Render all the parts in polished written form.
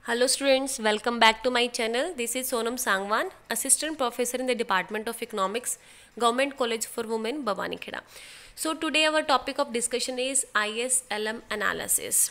Hello students, welcome back to my channel. This is Sonam Sangwan, Assistant Professor in the Department of Economics, Government College for Women, Bhavani Kheda. So today our topic of discussion is ISLM analysis.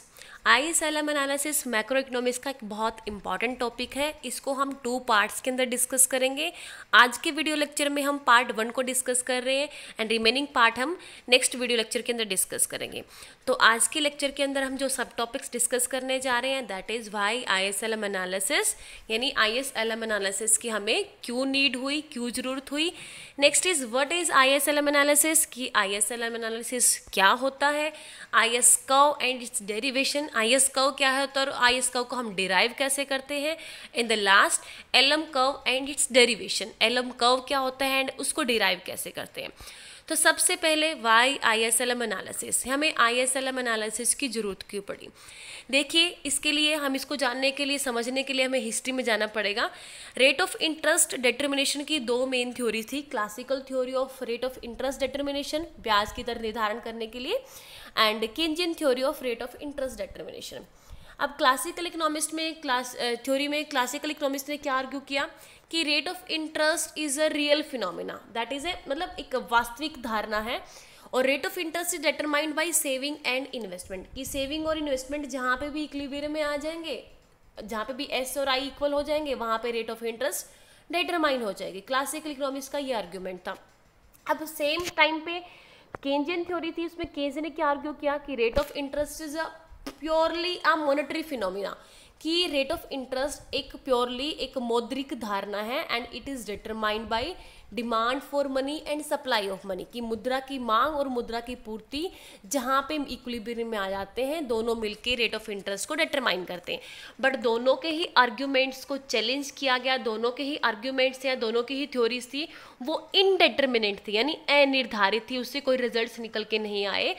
ISLM analysis macro economics का एक बहुत important topic है। इसको हम 2 parts के अंदर discuss करेंगे। आज के वीडियो लेक्चर में हम पार्ट 1 को डिस्कस कर रहे हैं एंड रिमेनिंग पार्ट हम नेक्स्ट वीडियो लेक्चर के अंदर डिस्कस करेंगे। तो आज के लेक्चर के अंदर हम जो सब टॉपिक्स डिस्कस करने जा रहे हैं that is why ISLM analysis, यानी ISLM एनालिसिस की हमें क्यों नीड हुई, क्यों ज़रूरत हुई। Next is what is ISLM analysis, कि ISLM एनालिसिस क्या होता है, IS curve and it's derivation, IS curve क्या है और IS कर्व को हम डिराइव कैसे करते हैं। In the last LM curve and it's derivation, LM curve क्या होता है एंड उसको डिराइव कैसे करते हैं। तो सबसे पहले वाई ISLM एनालिसिस, हमें ISLM एनालिसिस की ज़रूरत क्यों पड़ी। देखिए, इसके लिए हम इसको जानने के लिए, समझने के लिए हमें हिस्ट्री में जाना पड़ेगा। रेट ऑफ इंटरेस्ट डिटर्मिनेशन की 2 मेन थ्योरी थी। Classical theory of rate of interest determination, ब्याज की दर निर्धारण करने के लिए, and Keynesian theory of rate of interest determination. अब क्लासिकल इकोनॉमिस्ट में थ्योरी में क्लासिकल इकोनॉमिस्ट ने क्या आर्ग्यू किया कि rate of interest is a real phenomena, that is a मतलब एक वास्तविक धारणा है, और rate of interest is determined by saving and investment, कि सेविंग और इन्वेस्टमेंट जहाँ पे भी इक्विलिब्रियम में आ जाएंगे, जहाँ पे भी एस और आई इक्वल हो जाएंगे, वहाँ पे रेट ऑफ इंटरेस्ट डिटरमाइन हो जाएगी। क्लासिकल इकोनॉमिक्स का ये आर्ग्यूमेंट था। अब सेम टाइम पे केंजियन थ्योरी थी, उसमें केंज ने क्या आर्ग्यू किया कि rate of interest is a purely a monetary phenomena, कि रेट ऑफ इंटरेस्ट एक प्योरली एक मौद्रिक धारणा है and it is determined by demand for money and supply of money, कि मुद्रा की मांग और मुद्रा की पूर्ति जहाँ पे इक्विलिब्रियम में आ जाते हैं, दोनों मिलके रेट ऑफ इंटरेस्ट को डिटरमाइन करते हैं। बट दोनों के ही आर्ग्यूमेंट्स को चैलेंज किया गया, दोनों के ही आर्ग्यूमेंट्स या दोनों की ही थ्योरीज थी वो इनडिटर्मिनेट थी, यानी अनिर्धारित थी, उससे कोई रिजल्ट्स निकल के नहीं आए।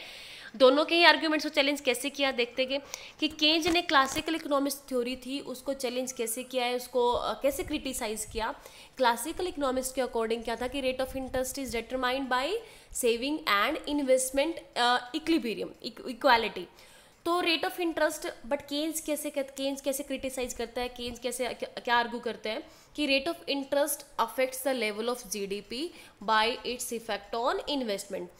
दोनों के ही आर्ग्यूमेंट्स को चैलेंज कैसे किया देखते गए कि केंज ने क्लासिकल इकोनॉमिक्स थ्योरी थी उसको चैलेंज कैसे किया है, उसको कैसे क्रिटिसाइज किया। क्लासिकल इकोनॉमिक्स के अकॉर्डिंग क्या था कि rate of interest is determined by saving and investment equilibrium equality. तो रेट ऑफ इंटरेस्ट, बट केंज कैसे क्रिटिसाइज करता है, केंज कैसे क्या आर्ग्यू करते हैं कि rate of interest affects the level of GDP bye its effect on investment,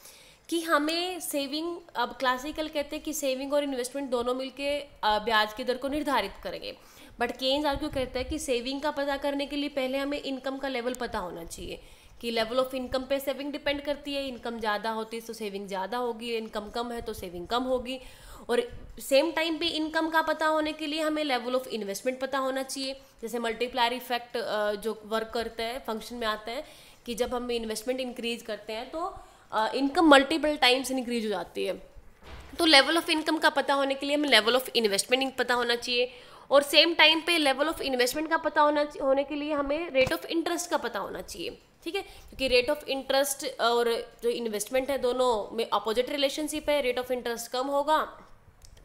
कि हमें सेविंग, अब क्लासिकल कहते हैं कि सेविंग और इन्वेस्टमेंट दोनों मिलके ब्याज की दर को निर्धारित करेंगे, बट केन्स आर्ग्यू कहता है कि सेविंग का पता करने के लिए पहले हमें इनकम का लेवल पता होना चाहिए, कि लेवल ऑफ इनकम पे सेविंग डिपेंड करती है। इनकम ज़्यादा होती है तो सेविंग ज़्यादा होगी, इनकम कम है तो सेविंग कम होगी। और सेम टाइम पे इनकम का पता होने के लिए हमें लेवल ऑफ इन्वेस्टमेंट पता होना चाहिए। जैसे मल्टीप्लायर इफेक्ट जो वर्क करते हैं, फंक्शन में आता है कि जब हम इन्वेस्टमेंट इंक्रीज करते हैं तो इनकम मल्टीपल टाइम्स इंक्रीज हो जाती है। तो लेवल ऑफ इनकम का पता होने के लिए हमें लेवल ऑफ इन्वेस्टमेंट पता होना चाहिए, और सेम टाइम पे लेवल ऑफ इन्वेस्टमेंट का पता होने के लिए हमें रेट ऑफ इंटरेस्ट का पता होना चाहिए। ठीक है, क्योंकि रेट ऑफ इंटरेस्ट और जो इन्वेस्टमेंट है दोनों में अपोजिट रिलेशनशिप है। रेट ऑफ इंटरेस्ट कम होगा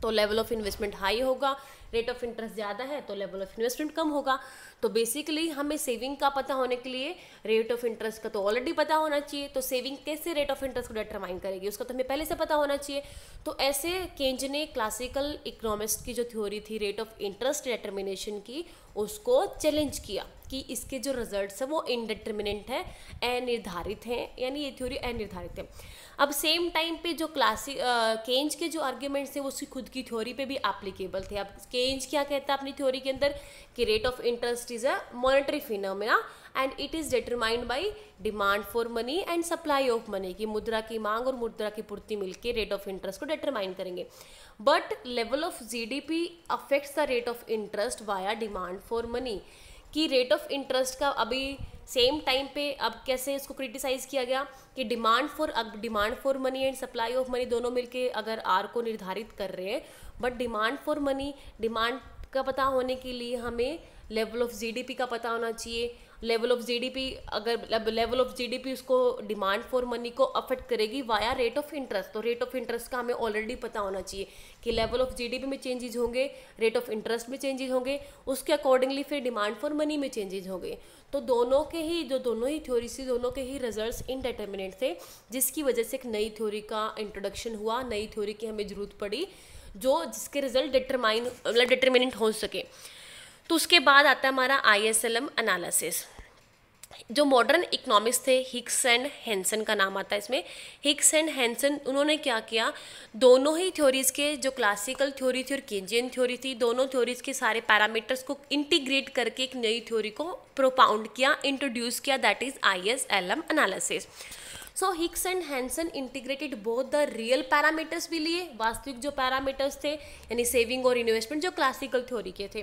तो लेवल ऑफ इन्वेस्टमेंट हाई होगा, रेट ऑफ इंटरेस्ट ज़्यादा है तो लेवल ऑफ इन्वेस्टमेंट कम होगा। तो बेसिकली हमें सेविंग का पता होने के लिए रेट ऑफ इंटरेस्ट का तो ऑलरेडी पता होना चाहिए, तो सेविंग कैसे रेट ऑफ इंटरेस्ट को डिटरमाइन करेगी उसका तो हमें पहले से पता होना चाहिए। तो ऐसे केंज ने क्लासिकल इकोनॉमिक्स की जो थ्योरी थी रेट ऑफ इंटरेस्ट डिटर्मिनेशन की, उसको चैलेंज किया कि इसके जो रिजल्ट्स है वो इनडिटर्मिनेंट है, अनिर्धारित हैं, यानी ये थ्योरी अनिर्धारित है। अब सेम टाइम पे जो केंज के जो आर्ग्यूमेंट्स थे वो उसकी खुद की थ्योरी पे भी एप्लीकेबल थे। अब केंज क्या कहता है अपनी थ्योरी के अंदर कि rate of interest is a monetary phenomena and it is determined by demand for money and supply of money, की मुद्रा की मांग और मुद्रा की पूर्ति मिलकर रेट ऑफ इंटरेस्ट को डिटरमाइन करेंगे। But level of GDP affects the rate of interest via demand for money, कि रेट ऑफ इंटरेस्ट का अभी सेम टाइम पे अब कैसे इसको क्रिटिसाइज किया गया कि demand for money and supply of money दोनों मिलके अगर आर को निर्धारित कर रहे हैं, but demand for money, demand का पता होने के लिए हमें लेवल ऑफ GDP का पता होना चाहिए। लेवल ऑफ GDP, अगर लेवल ऑफ GDP उसको डिमांड फॉर मनी को अफेक्ट करेगी वाया रेट ऑफ इंटरेस्ट, तो रेट ऑफ इंटरेस्ट का हमें ऑलरेडी पता होना चाहिए कि लेवल ऑफ GDP में चेंजेस होंगे, रेट ऑफ इंटरेस्ट में चेंजेस होंगे, उसके अकॉर्डिंगली फिर डिमांड फॉर मनी में चेंजेस होंगे। तो दोनों ही थ्योरी से दोनों के ही रिजल्ट्स इनडिटर्मिनेट थे, जिसकी वजह से एक नई थ्योरी का इंट्रोडक्शन हुआ, नई थ्योरी की हमें जरूरत पड़ी जिसके रिजल्ट डिटरमाइन डिटर्मिनेंट हो सके। तो उसके बाद आता है हमारा ISLM एनालिसिस। जो मॉडर्न इकोनॉमिक्स थे, हिक्स एंड हैंसन का नाम आता है इसमें। हिक्स एंड हैंसन उन्होंने क्या किया, दोनों ही थ्योरीज के, जो क्लासिकल थ्योरी थी और केंजियन थ्योरी थी, दोनों थ्योरीज के सारे पैरामीटर्स को इंटीग्रेट करके एक नई थ्योरी को प्रोपाउंड किया, इंट्रोड्यूस किया, that is ISLM analysis. So Hicks and Hansen integrated both the real parameters भी लिए, वास्तविक जो पैरामीटर्स थे यानी सेविंग और इन्वेस्टमेंट जो क्लासिकल थ्योरी के थे,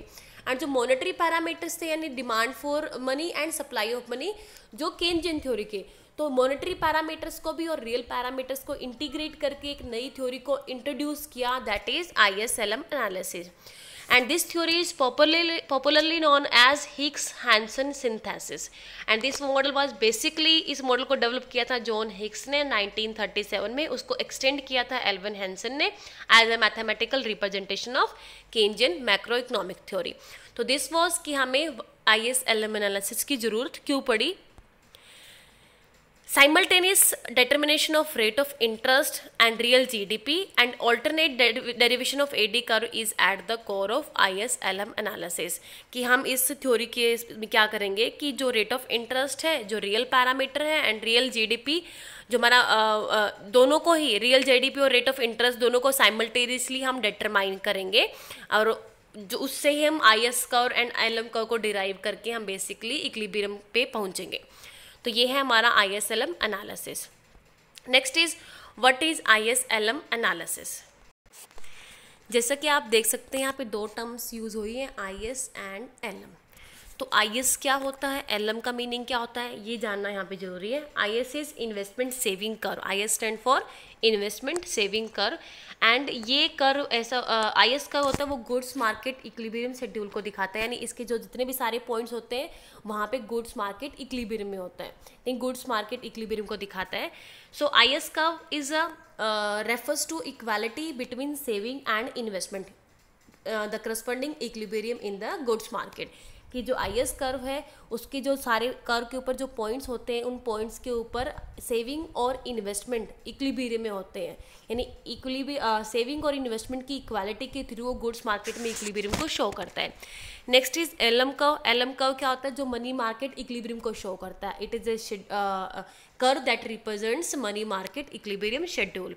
एंड जो मॉनेटरी पैरामीटर्स थे यानी demand for money and supply of money जो केंजियन थ्योरी के। तो मॉनेटरी पैरामीटर्स को भी और रियल पैरामीटर्स को इंटीग्रेट करके एक नई थ्योरी को इंट्रोड्यूस किया, that is ISLM analysis. And this theory is popularly known as Hicks-Hansen synthesis. And this model was basically, इस मॉडल को डेवलप किया था जॉन हिक्स ने 1937 में, उसको एक्सटेंड किया था एल्विन हैंसन ने as a mathematical representation of Keynesian macro economic theory. तो दिस वॉज कि हमें ISLM एनालिसिस की जरूरत क्यों पड़ी। Simultaneous determination of rate of interest and real GDP and alternate derivation of AD curve is at the core of ISLM analysis। कि हम इस थ्योरी के में क्या करेंगे कि जो रेट ऑफ इंटरेस्ट है, जो रियल पैरामीटर है, एंड रियल GDP जो हमारा दोनों को ही, रियल GDP और रेट ऑफ इंटरेस्ट दोनों को साइमल्टेनियसली हम डिटरमाइन करेंगे, और जो उससे ही हम IS curve and LM curve को डिराइव करके हम बेसिकली इक्विलिब्रियम पे पहुंचेंगे। तो ये है हमारा ISLM analysis. Next is what is ISLM analysis. जैसा कि आप देख सकते हैं यहाँ पे दो टर्म्स यूज हुई हैं, IS एंड LM। तो IS क्या होता है, LM का मीनिंग क्या होता है, ये जानना यहाँ पे जरूरी है। IS is investment saving curve, IS stand for investment saving curve, and ये कर्व ऐसा IS का होता है वो गुड्स मार्केट इक्विलिब्रियम शेड्यूल को दिखाता है, यानी इसके जो जितने भी सारे पॉइंट्स होते हैं वहाँ पे गुड्स मार्केट इक्विलिब्रियम में होता है, नहीं गुड्स मार्केट इक्विलिब्रियम को दिखाता है। So IS curve is refers to equality between saving and investment, the corresponding equilibrium in the goods market. कि जो IS कर्व है उसके जो सारे कर्व के ऊपर जो पॉइंट्स होते हैं, उन पॉइंट्स के ऊपर सेविंग और इन्वेस्टमेंट इक्विलिब्रियम में होते हैं, यानी सेविंग और इन्वेस्टमेंट की इक्वालिटी के थ्रू वो गुड्स मार्केट में इक्विलिब्रियम को शो करता है। Next is LM curve. LM curve क्या होता है, जो मनी मार्केट इक्विलिब्रियम को शो करता है। It is a curve that represents money market equilibrium schedule.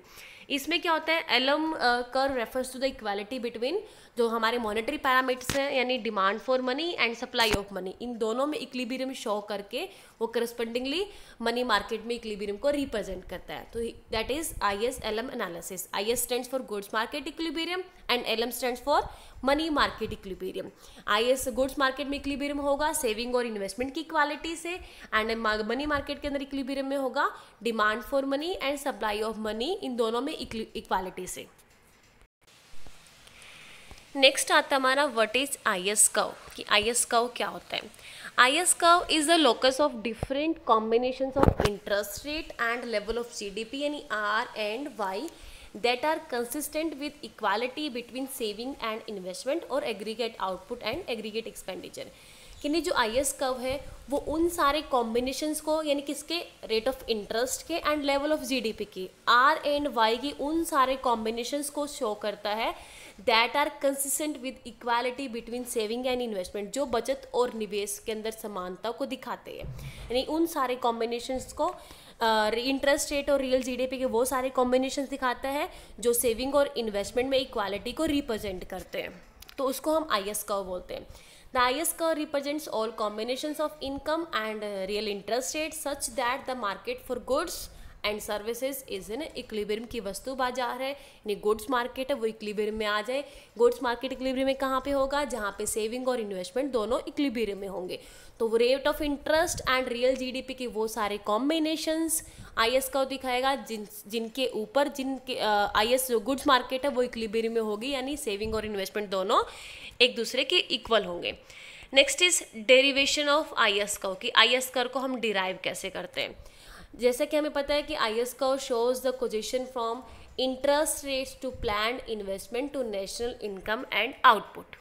इसमें क्या होता है, LM curve refers to the equality between जो हमारे मॉनेटरी पैरामीटर्स हैं, यानी demand for money and supply of money, इन दोनों में इक्विलिब्रियम शो करके वो करस्पॉन्डिंगली मनी मार्केट में इक्विलिब्रियम को रिप्रेजेंट करता है। तो that is ISLM analysis. IS stands for goods market equilibrium and LM stands for money market equilibrium. IS goods market में इक्विलिब्रियम होगा सेविंग और इन्वेस्टमेंट की क्वालिटी से, एंड मनी मार्केट के अंदर इक्विलिब्रियम में होगा demand for money and supply of money, इन दोनों में इक्वालिटी से। नेक्स्ट आता हमारा व्हाट इज IS कर्व, कि IS कर्व क्या होता है। IS curve is the locus of different combinations of interest rate and level of GDP यानी R and Y that are consistent with equality between saving and investment or aggregate output and aggregate expenditure। यानी जो IS curve है वो उन सारे combinations को, यानी किसके, रेट ऑफ इंटरेस्ट के एंड लेवल ऑफ GDP की, R and Y की उन सारे कॉम्बिनेशंस को शो करता है that are consistent with equality between saving and investment, जो बचत और निवेश के अंदर समानता को दिखाते हैं। यानी उन सारे कॉम्बिनेशंस को इंटरेस्ट रेट और रियल GDP के वो सारे कॉम्बिनेशंस दिखाता है जो सेविंग और इन्वेस्टमेंट में इक्वालिटी को रिप्रेजेंट करते हैं, तो उसको हम IS कर्व बोलते हैं। The IS curve represents all combinations of income and real interest rates such that the market for goods and services is in equilibrium, की वस्तु बाजार है यानी गुड्स मार्केट है वो इक्विलिब्रियम में आ जाए। गुड्स मार्केट इक्विलिब्रियम में कहाँ पे होगा, जहाँ पे सेविंग और इन्वेस्टमेंट दोनों इक्विलिब्रियम में होंगे। तो वो rate of interest and real GDP के वो सारे कॉम्बिनेशंस IS कर्व दिखाएगा जिनके ऊपर IS जो गुड्स मार्केट है वो इक्विलिब्रियम में होगी, यानी सेविंग और इन्वेस्टमेंट दोनों एक दूसरे के इक्वल होंगे। Next is derivation of IS curve, कि IS कर्व को हम डिराइव कैसे करते हैं। जैसे कि हमें पता है कि IS curve shows the causation from interest rates to planned investment to national income and output.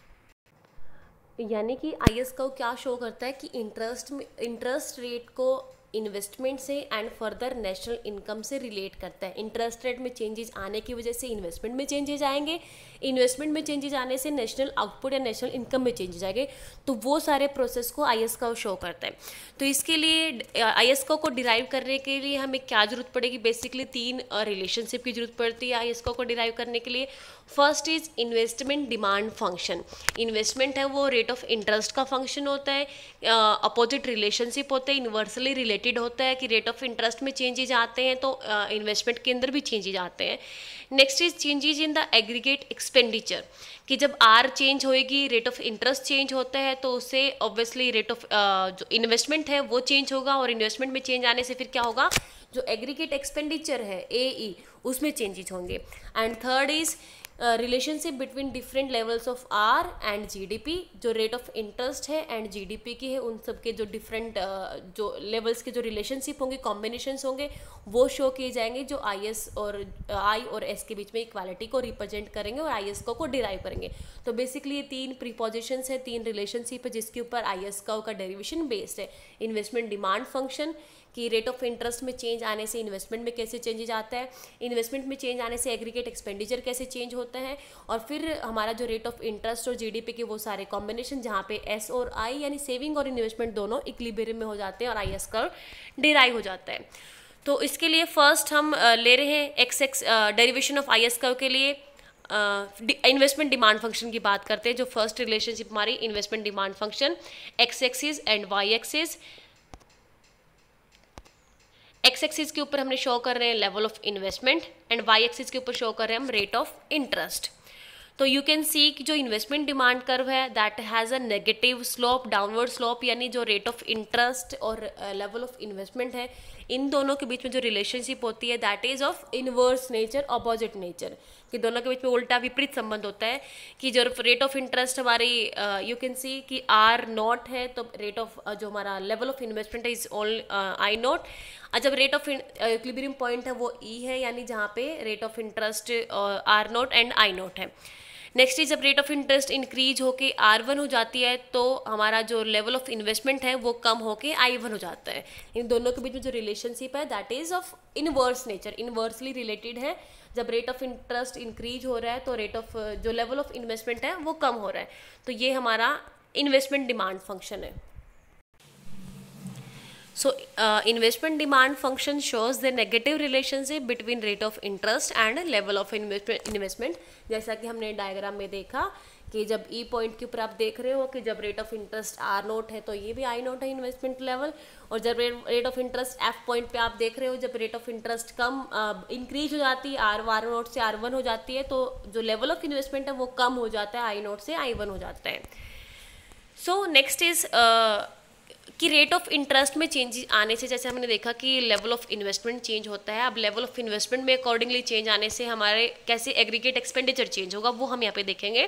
यानी कि IS कर्व क्या शो करता है कि इंटरेस्ट रेट को इन्वेस्टमेंट से एंड फर्दर नेशनल इनकम से रिलेट करता है। इंटरेस्ट रेट में चेंजेस आने की वजह से इन्वेस्टमेंट में चेंजेस आएंगे, इन्वेस्टमेंट में चेंजेस आने से नेशनल आउटपुट या नेशनल इनकम में चेंजेस आएंगे। तो वो सारे प्रोसेस को आई एस कर्व शो करता है। तो इसके लिए आई एस कर्व को डिराइव करने के लिए हमें क्या जरूरत पड़ेगी, बेसिकली 3 रिलेशनशिप की जरूरत पड़ती है आई एस कर्व को डिराइव करने के लिए। First is investment demand function. Investment है वो रेट ऑफ इंटरेस्ट का फंक्शन होता है, अपोजिट रिलेशनशिप होता है, इन्वर्सली रिलेटेड होता है कि रेट ऑफ इंटरेस्ट में चेंजेज आते हैं तो इन्वेस्टमेंट के अंदर भी चेंजेज आते हैं। Next is changes in the aggregate expenditure, कि जब आर चेंज होएगी रेट ऑफ इंटरेस्ट चेंज होता है तो उससे ऑब्वियसली रेट ऑफ जो इन्वेस्टमेंट है वो चेंज होगा, और इन्वेस्टमेंट में चेंज आने से फिर क्या होगा, जो एग्रीगेट एक्सपेंडिचर है AE उसमें चेंजेस होंगे। And third is relationship between different levels of R and GDP, जो रेट ऑफ इंटरेस्ट है एंड जीडीपी की है उन सब के जो डिफरेंट जो लेवल्स के जो रिलेशनशिप होंगे, कॉम्बिनेशंस होंगे, वो शो किए जाएंगे जो आई और एस के बीच में इक्वालिटी को रिप्रेजेंट करेंगे और आई एस को डिराइव करेंगे। तो बेसिकली ये 3 प्रीपोजिशंस है, 3 रिलेशनशिप है जिसके ऊपर आई एस का डेरिवेशन बेस्ड है। इन्वेस्टमेंट डिमांड फंक्शन कि रेट ऑफ इंटरेस्ट में चेंज आने से इन्वेस्टमेंट में कैसे चेंजेज आता है, इन्वेस्टमेंट में चेंज आने से एग्रीगेट एक्सपेंडिचर कैसे चेंज होता है, और फिर हमारा जो रेट ऑफ इंटरेस्ट और जीडीपी के वो सारे कॉम्बिनेशन जहाँ पे एस और आई यानी सेविंग और इन्वेस्टमेंट दोनों इक्विलिब्रियम में हो जाते हैं और आई एस कर्व डिराइव हो जाता है। तो इसके लिए फर्स्ट हम ले रहे हैं x derivation of I S curve के लिए इन्वेस्टमेंट डिमांड फंक्शन की बात करते हैं। जो फर्स्ट रिलेशनशिप हमारी investment demand function X axis and Y axis, X axis के ऊपर हमने शो कर रहे हैं level of investment and Y axis के ऊपर शो कर रहे हैं हम रेट ऑफ इंटरेस्ट। तो यू कैन सी कि जो इन्वेस्टमेंट डिमांड कर्व है that has a negative slope, downward slope, यानी जो रेट ऑफ इंटरेस्ट और लेवल ऑफ इन्वेस्टमेंट है इन दोनों के बीच में जो रिलेशनशिप होती है that is of inverse nature, opposite nature, कि दोनों के बीच में उल्टा विपरीत संबंध होता है। कि जो रेट ऑफ इंटरेस्ट हमारी यू कैन सी कि आर नॉट है तो रेट ऑफ जो हमारा लेवल ऑफ इन्वेस्टमेंट है इज ऑल आई नॉट, जब रेट ऑफ इक्विलिब्रियम पॉइंट है वो ई है, यानी जहाँ पे rate of interest R naught and I naught है। नेक्स्ट इज जब रेट ऑफ इंटरेस्ट इंक्रीज होके R1 हो जाती है तो हमारा जो लेवल ऑफ इन्वेस्टमेंट है वो कम होके I1 हो जाता है। इन दोनों के बीच में जो रिलेशनशिप है that is of inverse nature, inversely related है। जब रेट ऑफ इंटरेस्ट इंक्रीज हो रहा है तो रेट ऑफ जो लेवल ऑफ इन्वेस्टमेंट है वो कम हो रहा है। तो ये हमारा इन्वेस्टमेंट डिमांड फंक्शन है। So investment demand function shows the negative relationship between rate of interest and level of investment। जैसा कि हमने डायग्राम में देखा कि जब ई पॉइंट के ऊपर आप देख रहे हो कि जब rate of interest R naught है तो ये भी आई नोट है इन्वेस्टमेंट लेवल, और जब rate of interest F point पे आप देख रहे हो जब रेट ऑफ इंटरेस्ट कम इंक्रीज हो जाती है आर नोट से R1 हो जाती है तो जो लेवल ऑफ इन्वेस्टमेंट है वो कम हो जाता है, आई नोट से I1 हो जाता है। सो नेक्स्ट इज कि रेट ऑफ इंटरेस्ट में चेंज आने से जैसे हमने देखा कि लेवल ऑफ इन्वेस्टमेंट चेंज होता है, अब लेवल ऑफ इन्वेस्टमेंट में अकॉर्डिंगली चेंज आने से हमारे कैसे एग्रीगेट एक्सपेंडिचर चेंज होगा वो हम यहाँ पे देखेंगे।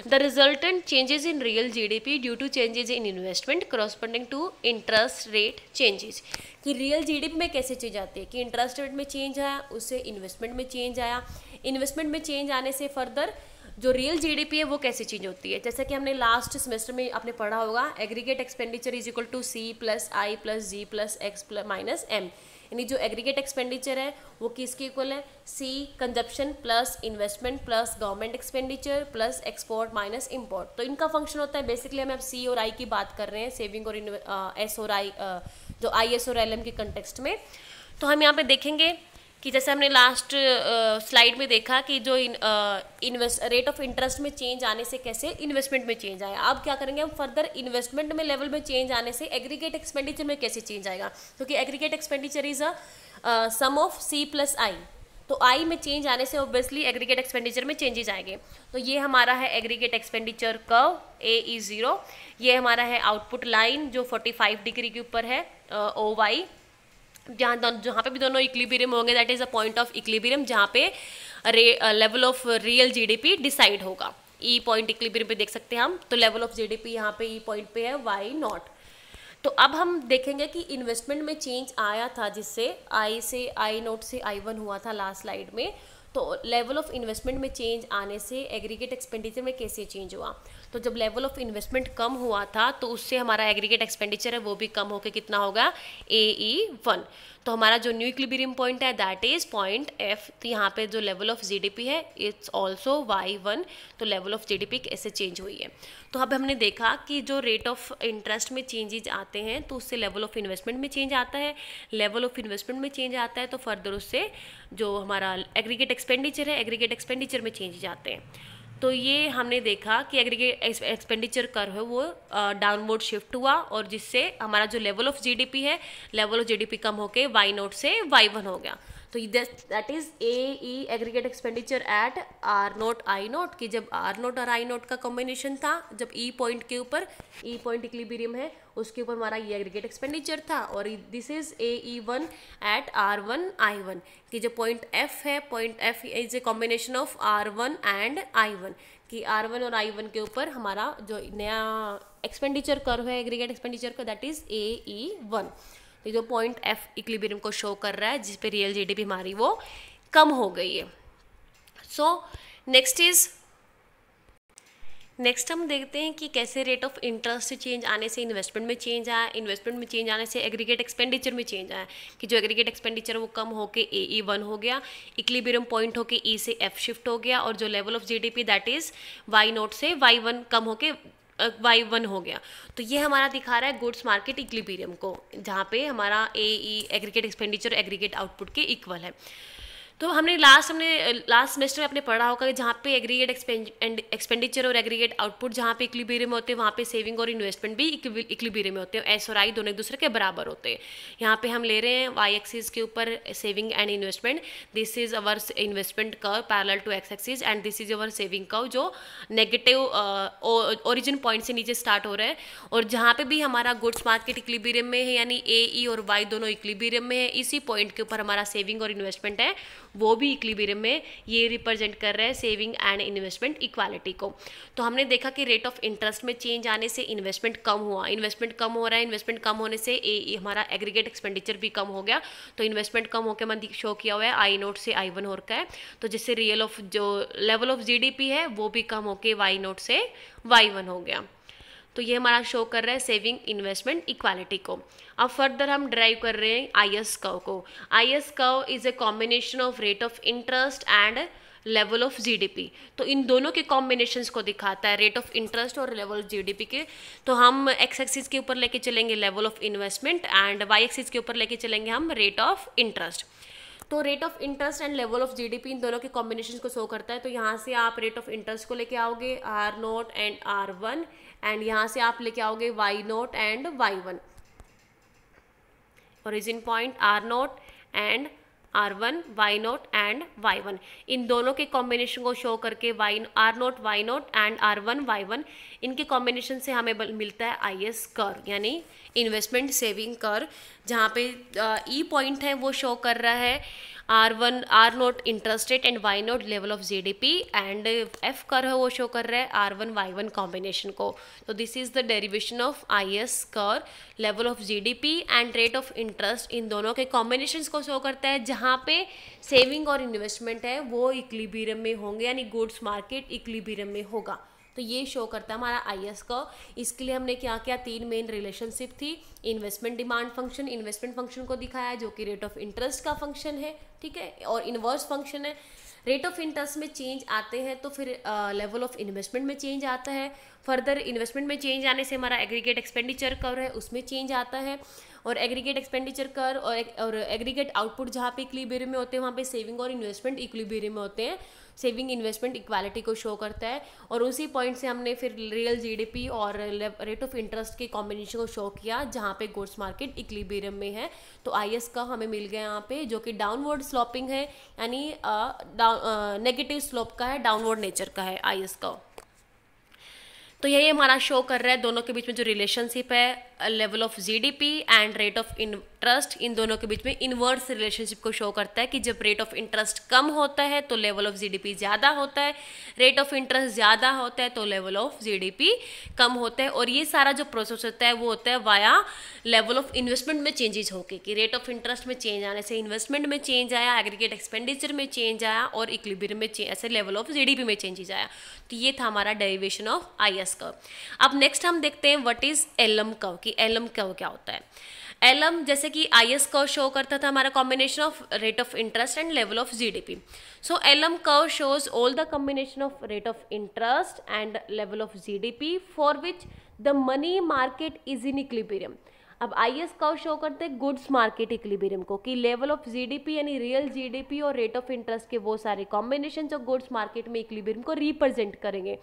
The resultant changes in real GDP due to changes in investment corresponding to interest rate changes, कि रियल जीडीपी में कैसे चेंज आती है कि इंटरेस्ट रेट में चेंज आया उससे इन्वेस्टमेंट में चेंज आया, इन्वेस्टमेंट में चेंज आने से फर्दर जो रियल जीडीपी है वो कैसे चेंज होती है। जैसा कि हमने लास्ट सेमेस्टर में आपने पढ़ा होगा aggregate expenditure is equal to C plus I plus G plus X minus M, यानी जो एग्रीगेट एक्सपेंडिचर है वो किसके इक्वल है, C consumption plus investment plus government expenditure plus export minus import. तो इनका फंक्शन होता है बेसिकली हम अब C और I की बात कर रहे हैं, सेविंग और S और I जो IS और LM के कंटेक्स्ट में। तो हम यहाँ पे देखेंगे कि जैसे हमने लास्ट स्लाइड में देखा कि जो रेट ऑफ इंटरेस्ट में चेंज आने से कैसे इन्वेस्टमेंट में चेंज आया। अब क्या करेंगे हम फर्दर इन्वेस्टमेंट में लेवल में चेंज आने से एग्रीगेट एक्सपेंडिचर में कैसे चेंज आएगा, क्योंकि aggregate expenditure is a sum of C plus I, तो I में चेंज आने से ऑब्वियसली एग्रीगेट एक्सपेंडिचर में चेंजेस आएंगे। तो ये हमारा है एग्रीगेट एक्सपेंडिचर कर्व AE0, ये हमारा है आउटपुट लाइन जो 45 डिग्री के ऊपर है OY, जहाँ पे भी दोनों इक्विलिब्रियम होंगे that is a point of equilibrium जहाँ पे level of real GDP decide होगा। ई पॉइंट इक्विलिब्रियम पे देख सकते हैं हम, तो लेवल ऑफ जीडीपी यहाँ पे ई पॉइंट पे है वाई नॉट। तो अब हम देखेंगे कि इन्वेस्टमेंट में चेंज आया था जिससे आई से आई नोट से I1 हुआ था लास्ट स्लाइड में, तो लेवल ऑफ इन्वेस्टमेंट में चेंज आने से एग्रीगेट एक्सपेंडिचर में कैसे चेंज हुआ। तो जब लेवल ऑफ इन्वेस्टमेंट कम हुआ था तो उससे हमारा एग्रीगेट एक्सपेंडिचर है वो भी कम होकर कितना होगा AE1। तो हमारा जो न्यू इक्विलिब्रियम पॉइंट है दैट इज पॉइंट F। तो यहाँ पे जो लेवल ऑफ GDP है इट्स ऑल्सो Y1। तो लेवल ऑफ GDP कैसे चेंज हुई है, तो अब हमने देखा कि जो रेट ऑफ इंटरेस्ट में चेंजेज आते हैं तो उससे लेवल ऑफ इन्वेस्टमेंट में चेंज आता है, लेवल ऑफ इन्वेस्टमेंट में चेंज आता है तो फर्दर उससे जो हमारा एग्रीगेट एक्सपेंडिचर है एग्रीगेट एक्सपेंडिचर में चेंजेज आते हैं। तो ये हमने देखा कि एग्रीगेट एक्सपेंडिचर कर्व है वो डाउनवर्ड शिफ्ट हुआ और जिससे हमारा जो लेवल ऑफ GDP है लेवल ऑफ GDP कम होके Y0 से Y1 हो गया। तो that is AE aggregate expenditure at R0 I0 कि जब R0 और I0 का कॉम्बिनेशन था, जब E पॉइंट के ऊपर E पॉइंट इक्विलिब्रियम है उसके ऊपर हमारा ये एग्रीगेट एक्सपेंडिचर था, और this is AE1 eight R1 I1 कि जो पॉइंट F है, point F is a combination of R1 and I1 कि R1 और I1 के ऊपर हमारा जो नया एक्सपेंडिचर कर्व है एग्रीगेट एक्सपेंडिचर का दैट इज AE1। तो जो पॉइंट F इक्विलिब्रियम को शो कर रहा है जिस पे रियल GDP हमारी वो कम हो गई है। सो नेक्स्ट हम देखते हैं कि कैसे रेट ऑफ इंटरेस्ट से चेंज आने से इन्वेस्टमेंट में चेंज आया, इन्वेस्टमेंट में चेंज आने से एग्रीगेट एक्सपेंडिचर में चेंज आया कि जो एग्रीगेट एक्सपेंडिचर वो कम होके AE1 हो गया, इक्विलिब्रियम पॉइंट होके E से F शिफ्ट हो गया, और जो level of GDP that is Y0 से Y1 कम होके Y1 हो गया। तो ये हमारा दिखा रहा है गुड्स मार्केट इक्विलिब्रियम को, जहाँ पे हमारा AE aggregate expenditure aggregate output के इक्वल है। तो हमने लास्ट सेमेस्टर में आपने पढ़ा होगा कि जहाँ पे एग्रीगेट एक्सपेंडिचर और एग्रीगेट आउटपुट जहाँ पे इक्विलिब्रियम में होते हैं वहाँ पे सेविंग और इन्वेस्टमेंट भी इक्विलिब्रियम में होते हैं, एस और आई दोनों एक दूसरे के बराबर होते हैं। यहाँ पे हम ले रहे हैं वाई एक्सिस के ऊपर saving and investment, this is our investment curve parallel to X axis and this is our saving curve जो नेगेटिव ओरिजिन पॉइंट से नीचे स्टार्ट हो रहा है, और जहाँ पे भी हमारा गुड्स मार्केट इक्विलिब्रियम में है यानी AE और Y दोनों इक्विलिब्रियम में है, इसी पॉइंट के ऊपर हमारा सेविंग और इन्वेस्टमेंट है वो भी इक्विलिब्रियम में, ये रिप्रेजेंट कर रहा है सेविंग एंड इन्वेस्टमेंट इक्वालिटी को। तो हमने देखा कि रेट ऑफ इंटरेस्ट में चेंज आने से इन्वेस्टमेंट कम हुआ, इन्वेस्टमेंट कम हो रहा है, इन्वेस्टमेंट कम होने से हमारा एग्रीगेट एक्सपेंडिचर भी कम हो गया। तो इन्वेस्टमेंट कम होकर मैंने शो किया हुआ है I0 से I1 हो रखा है, तो जिससे रियल ऑफ जो लेवल ऑफ GDP है वो भी कम होके Y0 से Y1 हो गया। तो ये हमारा शो कर रहा है सेविंग इन्वेस्टमेंट इक्वालिटी को। अब फर्दर हम ड्राइव कर रहे हैं IS कर्व को। IS curve is a combination of rate of interest and level of GDP। तो इन दोनों के कॉम्बिनेशंस को दिखाता है, रेट ऑफ इंटरेस्ट और लेवल ऑफ GDP के। तो हम एक्स एक्सिस के ऊपर लेके चलेंगे level of investment and Y axis के ऊपर लेके चलेंगे हम रेट ऑफ इंटरेस्ट। तो rate of interest and level of GDP इन दोनों के कॉम्बिनेशन को शो करता है। तो यहाँ से आप रेट ऑफ इंटरेस्ट को लेके आओगे R0 एंड R1 एंड यहाँ से आप लेके आओगे Y0 and Y1, origin point R0 and R1, Y0 and Y1 इन दोनों के कॉम्बिनेशन को शो करके R0, Y0 and R1, Y1 इनके कॉम्बिनेशन से हमें मिलता है IS कर्व यानी इन्वेस्टमेंट सेविंग कर्व, जहाँ पे E पॉइंट है वो शो कर रहा है R0 interest rate and Y0 level of GDP and F curve है वो शो कर रहा है R1, Y1 कॉम्बिनेशन को। तो this is the derivation of IS curve, level of GDP and rate of interest इन दोनों के कॉम्बिनेशंस को शो करता है, जहाँ पे सेविंग और इन्वेस्टमेंट है वो इक्विलिब्रियम में होंगे यानी गुड्स मार्केट इक्विलिब्रियम में होगा। तो ये शो करता है हमारा IS का। इसके लिए हमने क्या किया, तीन मेन रिलेशनशिप थी, investment demand function, investment function को दिखाया जो कि रेट ऑफ इंटरेस्ट का फंक्शन है, ठीक है, और इन्वर्स फंक्शन है। रेट ऑफ इंटरेस्ट में चेंज आते हैं तो फिर लेवल ऑफ इन्वेस्टमेंट में चेंज आता है, फर्दर इन्वेस्टमेंट में चेंज आने से हमारा एग्रीगेट एक्सपेंडिचर कर्व है उसमें चेंज आता है, और एग्रीगेट एक्सपेंडिचर कर्व और एग्रीगेट आउटपुट जहाँ पे इक्विलिब्रियम में होते हैं वहाँ पे सेविंग और इन्वेस्टमेंट इक्विलिब्रियम में होते हैं, सेविंग इन्वेस्टमेंट इक्वालिटी को शो करता है। और उसी पॉइंट से हमने फिर रियल GDP और रेट ऑफ इंटरेस्ट के कॉम्बिनेशन को शो किया जहाँ पे गुड्स मार्केट इक्विलिब्रियम में है। तो IS का हमें मिल गया यहाँ पे जो कि डाउनवर्ड स्लोपिंग है यानी नेगेटिव स्लोप का है, डाउनवर्ड नेचर का है IS का। तो यही हमारा शो कर रहा है दोनों के बीच में जो रिलेशनशिप है level of GDP and rate of interest interest, इन दोनों के बीच में इनवर्स रिलेशनशिप को शो करता है कि जब रेट ऑफ इंटरेस्ट कम होता है तो लेवल ऑफ जीडीपी ज़्यादा होता है, रेट ऑफ इंटरेस्ट ज़्यादा होता है तो लेवल ऑफ जीडीपी कम होता है। और ये सारा जो प्रोसेस होता है वो होता है वाया लेवल ऑफ इन्वेस्टमेंट में चेंजेस होके, कि रेट ऑफ इंटरेस्ट में चेंज आने से इन्वेस्टमेंट में चेंज आया, एग्रीगेट एक्सपेंडिचर में चेंज आया और इक्विलिब्रियम में ऐसे लेवल ऑफ जीडीपी में चेंजेस आया। तो ये था हमारा डेरिवेशन ऑफ आईएस कर्व। अब नेक्स्ट हम देखते हैं व्हाट इज एलएम कर्व, कि एलएम कर्व क्या होता है। एलएम जैसे कि आईएस कर्व शो करता था हमारा combination of rate of interest and level of GDP. So LM curve shows all the combination of rate of interest and level of GDP for which the money market is in equilibrium. अब IS curve show करते हैं goods market equilibrium को, कि level of GDP यानी real GDP और rate of interest के वो सारे कॉम्बिनेशन जो गुड्स मार्केट में इक्विलिब्रियम को रिप्रेजेंट करेंगे।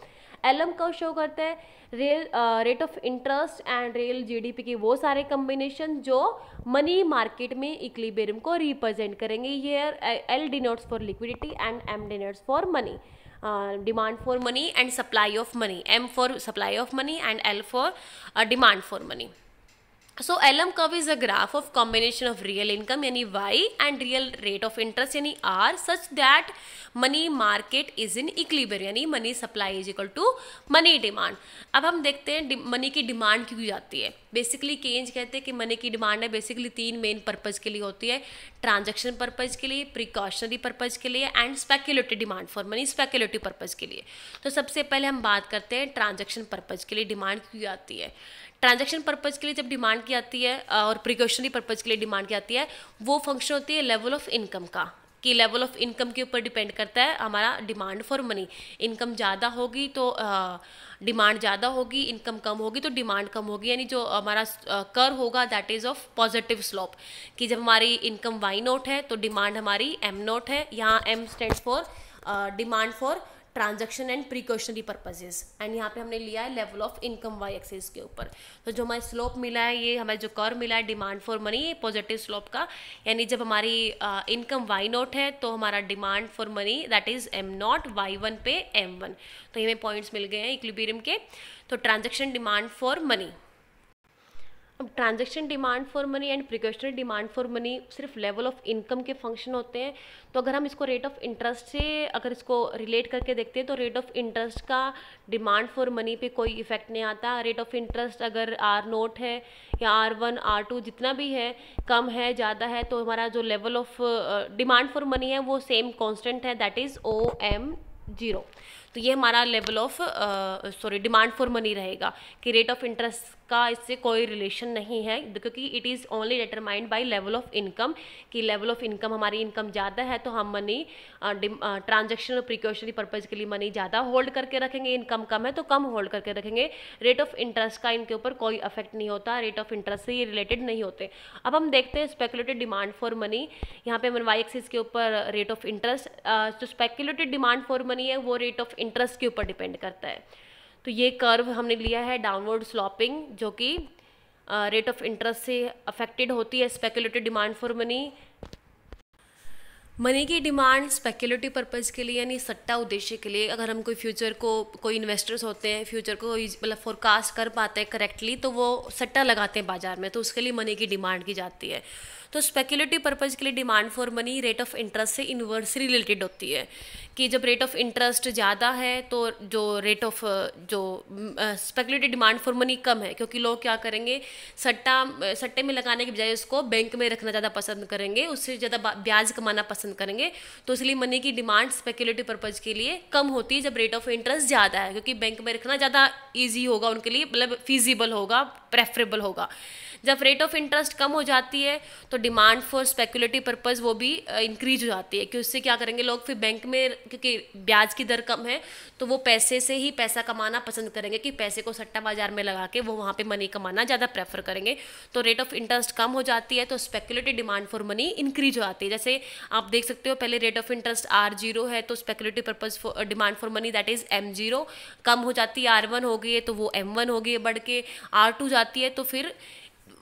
एलएम कर्व शो करता है real rate of interest and real GDP के वो सारे कॉम्बिनेशन जो मनी मार्केट में इक्विलिब्रियम को रिप्रेजेंट करेंगे। Here L denotes for liquidity and M denotes for money, demand for money and supply of money, M for supply of money and L for demand for money. So LM curve is a graph of combination of real income यानी Y and real rate of interest यानी R such that money market is in equilibrium यानी money supply is equal to money demand। अब हम देखते हैं money की demand क्यों जाती है। बेसिकली केन्स कहते हैं कि मनी की डिमांड है बेसिकली तीन मेन पर्पज़ के लिए होती है, ट्रांजैक्शन पर्पज़ के लिए, प्रिकॉशनरी पर्पज़ के लिए and speculative demand for money speculative purpose के लिए। तो सबसे पहले हम बात करते हैं ट्रांजैक्शन पर्पज़ के लिए डिमांड क्यों आती है। ट्रांजैक्शन पर्पज़ के लिए जब डिमांड की आती है और प्रिकॉशनरी पर्पज़ के लिए डिमांड की आती है, वो फंक्शन होती है लेवल ऑफ इनकम का, कि लेवल ऑफ इनकम के ऊपर डिपेंड करता है हमारा डिमांड फॉर मनी। इनकम ज़्यादा होगी तो डिमांड ज़्यादा होगी, इनकम कम होगी तो डिमांड कम होगी, यानी जो हमारा कर्व होगा that is of positive slope, कि जब हमारी इनकम वाई नोट है तो डिमांड हमारी एम नोट है। यहाँ M stands for demand for transaction and precautionary purposes and यहाँ पे हमने लिया है level of income Y axis के ऊपर। तो जो हमारा स्लोप मिला है, ये हमारा जो कर्व मिला है डिमांड फॉर मनी, ये पॉजिटिव स्लोप का, यानी जब हमारी इनकम वाई नोट है तो हमारा demand for money that is M naught, Y one पे एम वन। तो ये हमें पॉइंट्स मिल गए हैं इक्विलिब्रियम के। तो ट्रांजैक्शन डिमांड फॉर मनी, अब transaction demand for money and precautionary demand for money सिर्फ लेवल ऑफ इनकम के फंक्शन होते हैं। तो अगर हम इसको रेट ऑफ इंटरेस्ट से अगर इसको रिलेट करके देखते हैं तो रेट ऑफ इंटरेस्ट का डिमांड फॉर मनी पे कोई इफेक्ट नहीं आता। रेट ऑफ इंटरेस्ट अगर आर नोट है या आर वन आर टू जितना भी है, कम है ज़्यादा है, तो हमारा जो level of demand for money है वो सेम कॉन्स्टेंट है, that is O M zero. तो ये हमारा level of demand for money रहेगा, कि रेट ऑफ इंटरेस्ट का इससे कोई रिलेशन नहीं है, क्योंकि it is only determined by level of income, कि लेवल ऑफ इनकम हमारी इनकम ज़्यादा है तो हम मनी ट्रांजैक्शन और प्रिकॉशनरी पर्पज़ के लिए मनी ज़्यादा होल्ड करके रखेंगे, इनकम कम है तो कम होल्ड करके रखेंगे। रेट ऑफ इंटरेस्ट का इनके ऊपर कोई अफेक्ट नहीं होता, रेट ऑफ इंटरेस्ट से ये रिलेटेड नहीं होते। अब हम देखते हैं स्पेकुलेटिव डिमांड फॉर मनी। यहाँ पे वाई एक्सिस के ऊपर रेट ऑफ इंटरेस्ट, जो स्पेकुलेटिव डिमांड फॉर मनी है वो रेट ऑफ इंटरेस्ट के ऊपर डिपेंड करता है। तो ये कर्व हमने लिया है डाउनवर्ड स्लोपिंग, जो कि रेट ऑफ इंटरेस्ट से अफेक्टेड होती है speculative demand for money. Money की डिमांड स्पेकुलेटिव पर्पज़ के लिए यानी सट्टा उद्देश्य के लिए, अगर हम कोई फ्यूचर को, कोई इन्वेस्टर्स होते हैं फ्यूचर को मतलब फोरकास्ट कर पाते हैं करेक्टली, तो वो सट्टा लगाते हैं बाजार में, तो उसके लिए मनी की डिमांड की जाती है। तो स्पेकुलेटिव पर्पज़ के लिए demand for money rate of interest से इन्वर्सली रिलेटेड होती है, कि जब रेट ऑफ इंटरेस्ट ज़्यादा है तो जो रेट ऑफ जो स्पेकुलेटिव डिमांड फॉर मनी कम है, क्योंकि लोग क्या करेंगे सट्टे में लगाने के बजाय उसको बैंक में रखना ज़्यादा पसंद करेंगे, उससे ज़्यादा ब्याज कमाना पसंद करेंगे। तो इसलिए मनी की डिमांड स्पेकुलेटिव पर्पज़ के लिए कम होती है जब रेट ऑफ इंटरेस्ट ज़्यादा है, क्योंकि बैंक में रखना ज़्यादा ईजी होगा उनके लिए, मतलब फीजिबल होगा, प्रेफरेबल होगा। जब रेट ऑफ इंटरेस्ट कम हो जाती है तो डिमांड फॉर स्पेकुलेटिव पर्पज़ वो भी इंक्रीज हो जाती है, कि उससे क्या करेंगे लोग फिर बैंक में, क्योंकि ब्याज की दर कम है तो वो पैसे से ही पैसा कमाना पसंद करेंगे, कि पैसे को सट्टा बाजार में लगा के वो वहाँ पे मनी कमाना ज़्यादा प्रेफर करेंगे। तो रेट ऑफ इंटरेस्ट कम हो जाती है तो speculative demand for money increase हो जाती है। जैसे आप देख सकते हो पहले रेट ऑफ इंटरेस्ट R0 है तो speculative purpose demand for money that is M0, कम हो जाती है R1 हो गई है तो वो M1 हो गई है, बढ़ के R2 जाती है तो फिर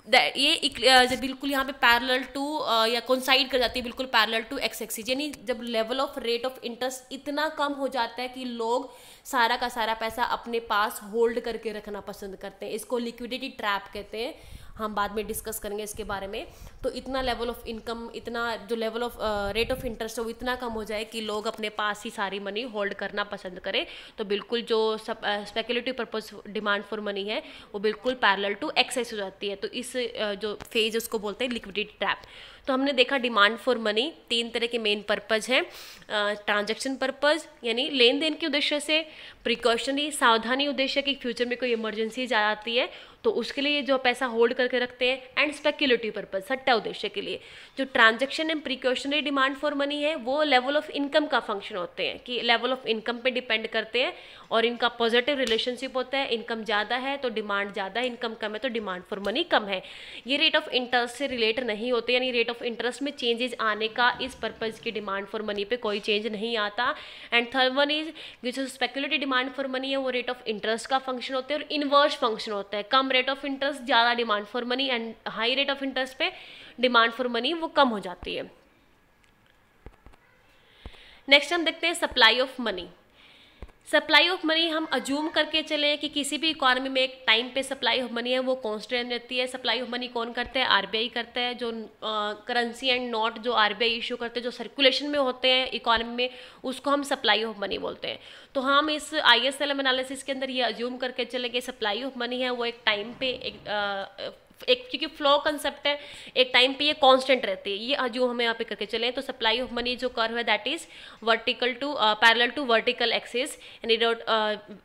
ये बिल्कुल यहाँ पे पैरेलल टू या कोइंसाइड कर जाती है बिल्कुल पैरेलल टू एक्स एक्सिस, यानी जब level of rate of interest इतना कम हो जाता है कि लोग सारा का सारा पैसा अपने पास होल्ड करके रखना पसंद करते हैं। इसको लिक्विडिटी ट्रैप कहते हैं। हम बाद में डिस्कस करेंगे इसके बारे में। तो इतना लेवल ऑफ इनकम, इतना जो level of rate of interest है वो इतना कम हो जाए कि लोग अपने पास ही सारी मनी होल्ड करना पसंद करें। तो बिल्कुल जो speculative purpose demand for money है वो बिल्कुल पैरेलल टू एक्सेस हो जाती है। तो इस जो फेज उसको बोलते हैं लिक्विडिटी ट्रैप। तो हमने देखा डिमांड फॉर मनी 3 तरह के मेन पर्पज़ हैं। ट्रांजैक्शन पर्पज़ यानी लेन देन के उद्देश्य से, प्रिकॉशनरी सावधानी उद्देश्य कि फ्यूचर में कोई इमरजेंसी आ जाती है तो उसके लिए जो पैसा होल्ड करके रखते हैं, एंड स्पेक्युलेटिव पर्पज़ सट्टा उद्देश्य के लिए। जो transaction and precautionary demand for money है वो लेवल ऑफ इनकम का फंक्शन होते हैं कि लेवल ऑफ इनकम पे डिपेंड करते हैं और इनका पॉजिटिव रिलेशनशिप होता है। इनकम ज़्यादा है तो डिमांड ज़्यादा है, इनकम कम है तो डिमांड फॉर मनी कम है। ये रेट ऑफ इंटरेस्ट से रिलेट नहीं होते, यानी रेट ऑफ इंटरेस्ट में चेंजेस आने का इस पर्पज़ की डिमांड फॉर मनी पे कोई चेंज नहीं आता। एंड थर्ड वन इज जो स्पेकुलेटिव डिमांड फॉर मनी है वो रेट ऑफ इंटरेस्ट का फंक्शन होता है और इनवर्स फंक्शन होता है। कम रेट ऑफ इंटरेस्ट ज़्यादा demand for money, and high rate of interest पे डिमांड फॉर मनी वो कम हो जाती है। नेक्स्ट हम देखते हैं supply of money. Supply of money हम अज्यूम करके चलें कि किसी भी इकोनॉमी में एक टाइम पे सप्लाई ऑफ मनी है वो कांस्टेंट रहती है। सप्लाई ऑफ मनी कौन करता है? आरबीआई करता है। जो करेंसी एंड नोट जो आरबीआई इशू करते हैं, जो सर्कुलेशन में होते हैं इकोनॉमी में, उसको हम सप्लाई ऑफ मनी बोलते हैं। तो हम इस ISLM एनालिसिस के अंदर ये अज्यूम करके चले कि सप्लाई ऑफ मनी है वो एक टाइम पे एक क्योंकि फ्लो कंसेप्ट है, एक टाइम पे ये कांस्टेंट रहती है, ये जो हमें यहाँ पे करके चले। तो सप्लाई ऑफ मनी जो कर्व है that is vertical to parallel to vertical axis, यानी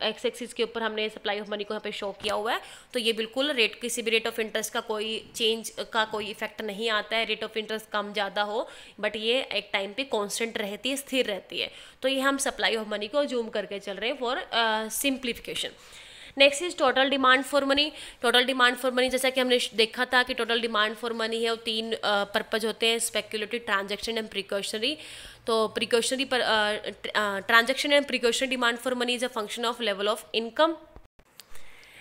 एक्स एक्सिस के ऊपर हमने सप्लाई ऑफ मनी को यहाँ पे शो किया हुआ है। तो ये बिल्कुल रेट, किसी भी रेट ऑफ इंटरेस्ट का कोई चेंज का कोई इफेक्ट नहीं आता है, रेट ऑफ इंटरेस्ट कम ज़्यादा हो, बट ये एक टाइम पे कॉन्स्टेंट रहती है, स्थिर रहती है। तो ये हम सप्लाई ऑफ मनी को जूम करके चल रहे हैं for simplification. Next is total demand for money. Total demand for money जैसा कि हमने देखा था कि टोटल डिमांड फॉर मनी है वो 3 पर्पज होते हैं, स्पेक्युलेटिव, ट्रांजैक्शन एंड प्रिकॉशनरी। तो प्रिकॉशनरी पर transaction and precautionary demand for money is a function of level of income.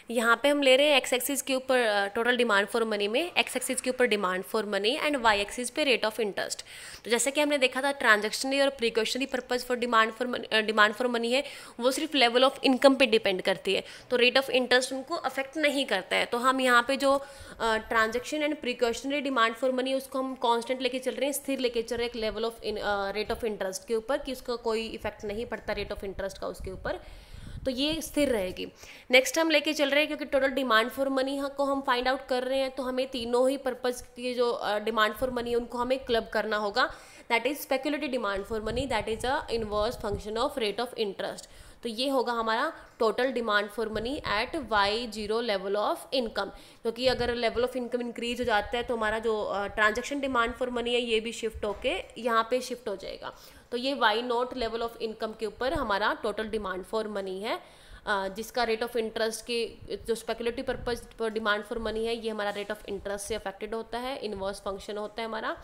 यहाँ पे हम ले रहे हैं एक्स एक्सिस के ऊपर टोटल डिमांड फॉर मनी में, एक्स एक्सिस के ऊपर demand for money and Y axis पे रेट ऑफ इंटरेस्ट। तो जैसे कि हमने देखा था ट्रांजैक्शनरी और precautionary purpose for demand for money है वो सिर्फ लेवल ऑफ इनकम पे डिपेंड करती है, तो रेट ऑफ इंटरेस्ट उनको अफेक्ट नहीं करता है। तो हम यहाँ पे जो transaction and precautionary demand for money उसको हम कॉन्स्टेंट लेके चल रहे हैं, स्थिर लेके चल रहे हैं एक level of rate of interest के ऊपर, कि उसका कोई इफेक्ट नहीं पड़ता रेट ऑफ इंटरेस्ट का उसके ऊपर, तो ये स्थिर रहेगी। नेक्स्ट हम लेके चल रहे हैं क्योंकि टोटल डिमांड फॉर मनी को हम फाइंड आउट कर रहे हैं, तो हमें तीनों ही पर्पज की जो डिमांड फॉर मनी है उनको हमें क्लब करना होगा। That is speculative demand for money, that is a inverse function of rate of interest. तो ये होगा हमारा total demand for money at Y0 level of income, क्योंकि अगर लेवल ऑफ इनकम इंक्रीज हो जाता है तो हमारा जो ट्रांजैक्शन डिमांड फॉर मनी है ये भी शिफ्ट होके यहाँ पे शिफ्ट हो जाएगा। तो ये Y0 लेवल ऑफ इनकम के ऊपर हमारा टोटल डिमांड फॉर मनी है, जिसका रेट ऑफ इंटरेस्ट के जो स्पेकुलेटिव पर्पज पर डिमांड फॉर मनी है ये हमारा रेट ऑफ इंटरेस्ट से अफेक्टेड होता है, इनवर्स फंक्शन होता है हमारा।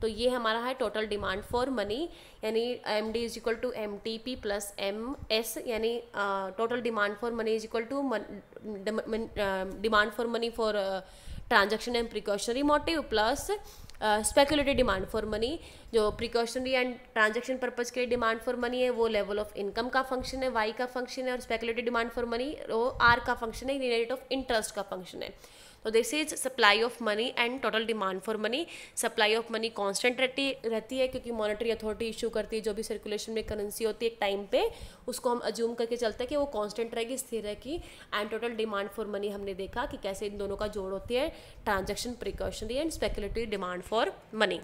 तो ये हमारा है टोटल डिमांड फॉर मनी, यानी MD is equal to MTP plus MS, यानी total demand for money is equal to demand for money for transaction and precautionary motive plus speculative demand for money. जो precautionary and transaction purpose के demand for money है वो level of income का function है, Y का function है, और speculative demand for money वो R का फंक्शन है, रेट ऑफ इंटरेस्ट का फंक्शन है। तो this is supply of money and total demand for money. Supply of money constant रहती है क्योंकि मॉनेटरी अथॉरिटी इशू करती है जो भी सर्कुलेशन में करेंसी होती है एक टाइम पे, उसको हम अज्यूम करके चलते हैं कि वो कांस्टेंट रहेगी, स्थिर रहेगी। And total demand for money हमने देखा कि कैसे इन दोनों का जोड़ होती है, transaction, precautionary and speculative demand for money.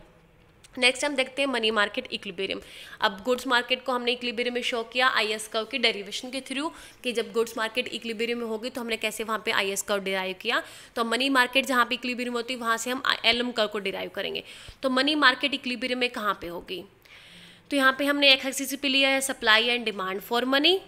Next हम देखते हैं मनी मार्केट इक्विलिब्रियम। अब गुड्स मार्केट को हमने इक्विलिब्रियम में शो किया IS कर्व की डेरिवेशन के थ्रू, कि जब गुड्स मार्केट इक्विलिब्रियम में होगी तो हमने कैसे वहाँ पे IS कर्व डिराइव किया। तो मनी मार्केट जहाँ पे इक्विलिब्रियम होती है वहाँ से हम LM कर्व को डिराइव करेंगे। तो मनी मार्केट इक्विलिब्रियम में कहाँ पे होगी? तो यहाँ पे हमने एक्स एक्सिस पे लिया है supply and demand for money,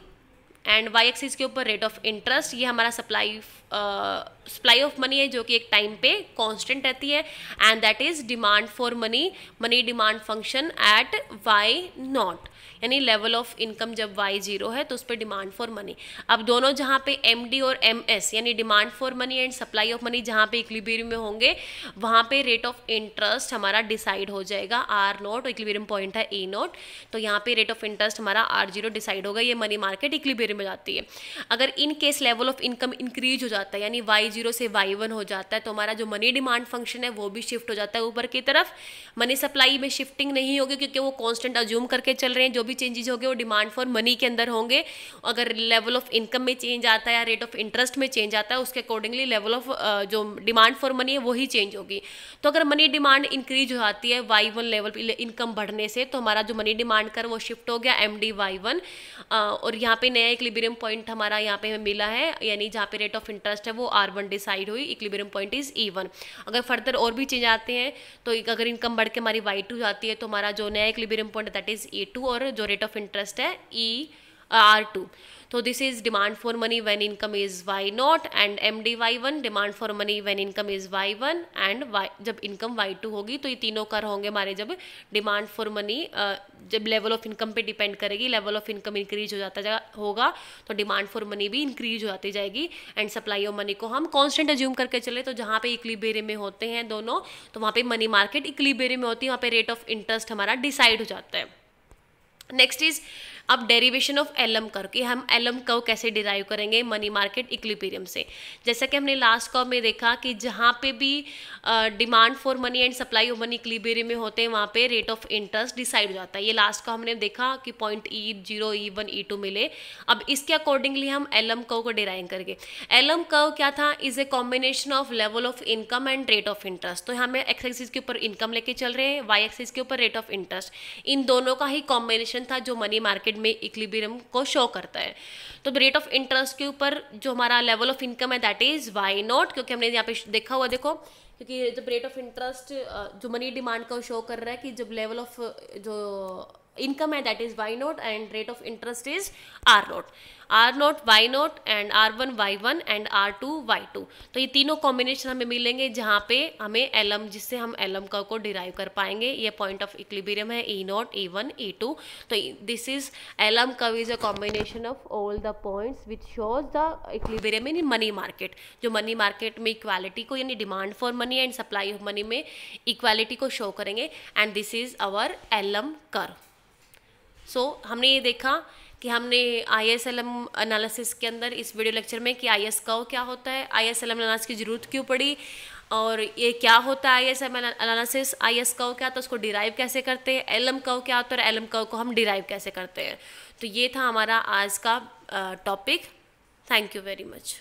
and Y axis के ऊपर रेट ऑफ इंटरेस्ट, ये हमारा सप्लाई ऑफ मनी है जो कि एक टाइम पे कांस्टेंट रहती है, and that is demand for money, money demand function at Y0। यानी लेवल ऑफ इनकम जब y 0 है तो उस पर डिमांड फॉर मनी। अब दोनों जहाँ पे MD और MS यानी demand for money and supply of money जहाँ पे इक्विलिब्रियम में होंगे वहाँ पे रेट ऑफ इंटरेस्ट हमारा डिसाइड हो जाएगा R0, इक्विलिब्रियम पॉइंट है E0, तो यहाँ पे रेट ऑफ इंटरेस्ट हमारा R0 डिसाइड होगा। ये मनी मार्केट इक्विलिब्रियम में जाती है। अगर in case level of income increase हो जाता है यानी y 0 से y1 हो जाता है तो हमारा जो मनी डिमांड फंक्शन है वो भी शिफ्ट हो जाता है ऊपर की तरफ। मनी सप्लाई में शिफ्टिंग नहीं होगी क्योंकि वो कांस्टेंट अज्यूम करके चल रहे हैं, जो भी चेंजेस होंगे वो डिमांड फॉर मनी के अंदर होंगे। अगर लेवल ऑफ इनकम में चेंज आता है या रेट ऑफ इंटरेस्ट में चेंज आता है उसके अकॉर्डिंगली लेवल ऑफ जो डिमांड फॉर मनी है वही चेंज होगी। तो अगर मनी डिमांड इंक्रीज हो जाती है y1 लेवल पर इनकम बढ़ने से तो हमारा जो मनी डिमांड कर वो शिफ्ट हो गया MD y1 और यहाँ पे नया इक्विलिब्रियम पॉइंट हमारा यहाँ पे हमें मिला है यानी जहाँ पे रेट ऑफ इंटरेस्ट है वो R1 डिसाइड हुई, इक्विलिब्रियम पॉइंट इज E1। अगर फर्दर और भी चेंज आते हैं तो अगर इनकम बढ़ के हमारी y2 जाती है तो हमारा जो नया equilibrium point that is E2 और जो रेट ऑफ इंटरेस्ट है R2। तो this is demand for money when income is y0 and MD y1, demand for money when income is y1 and जब इनकम y2 होगी। तो ये तीनों कर होंगे हमारे जब डिमांड फॉर मनी जब लेवल ऑफ इनकम पे डिपेंड करेगी। लेवल ऑफ इनकम इंक्रीज हो जाता होगा तो डिमांड फॉर मनी भी इंक्रीज हो जाती जाएगी एंड सप्लाई ऑफ मनी को हम कांस्टेंट अज्यूम करके चले तो जहाँ पे इक्विलिब्रियम में होते हैं दोनों तो वहाँ पे मनी मार्केट इक्विलिब्रियम में होती है, वहाँ पे रेट ऑफ इंटरेस्ट हमारा डिसाइड हो जाता है। नेक्स्ट इज अब डेरिवेशन ऑफ LM कर्व कि हम LM कर्व कैसे डिराइव करेंगे मनी मार्केट इक्विलिब्रियम से। जैसा कि हमने लास्ट कर्व में देखा कि जहाँ पे भी demand for money and supply of money equilibrium में होते हैं वहाँ पे रेट ऑफ इंटरेस्ट डिसाइड हो जाता है। ये लास्ट का हमने देखा कि पॉइंट E0, E1, E2 मिले। अब इसके अकॉर्डिंगली हम LM कर्व को डिराइव करेंगे। LM कर्व क्या था, is a combination of level of income and rate of interest. तो हमें एक्स एक्सिस के ऊपर इनकम लेके चल रहे हैं, वाई एक्सिस के ऊपर रेट ऑफ इंटरेस्ट, इन दोनों का ही कॉम्बिनेशन था जो मनी मार्केट में इक्विलिब्रियम को शो करता है। तो रेट ऑफ इंटरेस्ट के ऊपर जो हमारा लेवल ऑफ इनकम है दैट इज y0, क्योंकि हमने यहाँ पे देखा हुआ देखो क्योंकि जब रेट ऑफ इंटरेस्ट जो मनी डिमांड का शो कर रहा है कि जब लेवल ऑफ जो इनकम है that is y0 and rate of interest is R0 y0 and R1 y1 and R2 y2। तो ये तीनों कॉम्बिनेशन हमें मिलेंगे जहाँ पे हमें LM जिससे हम LM कर्व को डिराइव कर पाएंगे। ये पॉइंट ऑफ इक्विलिब्रियम है E0, E1, E2। तो this is LM curve is a combination of all the points which shows the equilibrium in money market. जो मनी मार्केट में इक्वालिटी को यानी demand for money and supply of money में equality को show करेंगे and this is our LM curve. So हमने ये देखा कि हमने ISLM एनालिसिस के अंदर इस वीडियो लेक्चर में कि IS कर्व क्या होता है, ISLM एनालिसिस की ज़रूरत क्यों पड़ी और ये क्या होता है ISLM एनालिसिस, IS कर्व क्या तो उसको डिराइव कैसे करते हैं, LM कर्व क्या होता है और LM कर्व को हम डिराइव कैसे करते हैं। तो ये था हमारा आज का topic. Thank you very much.